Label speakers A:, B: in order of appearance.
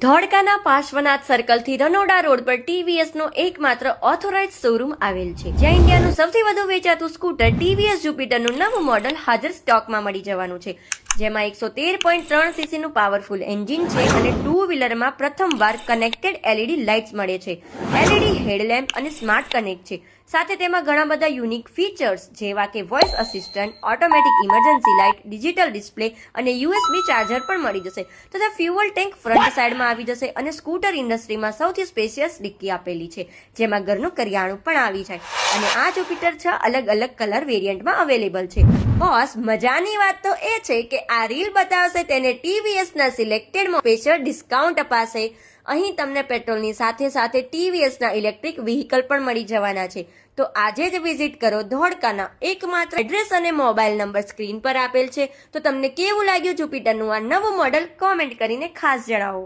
A: ધોળકાના Parshvanath સર્કલથી રનોડા road પર ટીવીએસનો એકમાત્ર authorise showroom આવેલ છે, જ્યાં ઇન્ડિયાનું સૌથી વધુ વેચાતું સ્કૂટર ટીવીએસ જુપિટરનું નવું મોડલ હાજર સ્ટોકમાં મળી જવાનું છે, જેમાં 113.3 સીસીનું પાવરફુલ એન્જિન છે અને ટુ વ્હીલરમાં પ્રથમવાર કનેક્ટેડ એલઈડી લાઇટ્સ મળે છે, એલઈડી હેડલેમ્પ અને સ્માર્ટ કનેક્ટ છે. સાથે તેમાં ઘણા બધા યુનિક ફીચર્સ જેવા કે voice assistant, automatic emergency light, digital display અને યુએસબી ચાર્જર પણ મળી જશે તથા ફ્યુઅલ ટેન્ક ફ્રન્ટ સાઈડમાં આવી જશે અને સ્કૂટર ઇન્ડસ્ટ્રીમાં સૌથી સ્પેશિયસ ડિક્કી આપેલી છે, જેમાં ઘરનું કરિયાણું પણ આવી જાય અને આ જુપિટર 6 અલગ અલગ કલર વેરિયન્ટમાં અવેલેબલ છે. બોસ, મજાની વાત તો એ છે કે આ રીલ બતાવશે તેને ટીવીએસના સિલેક્ટેડમાં સ્પેશિયલ ડિસ્કાઉન્ટ અપાશે. અહીં તમને પેટ્રોલની સાથે સાથે ટીવીએસના ઇલેક્ટ્રિક વ્હીકલ પણ મળી જવાના છે. તો આજે જ વિઝિટ કરો ધોળકાના એકમાત્ર એડ્રેસ અને મોબાઈલ નંબર સ્ક્રીન પર આપેલ છે. તો તમને કેવું લાગ્યું જુપિટરનું આ નવું મોડલ કોમેન્ટ કરીને ખાસ જણાવો.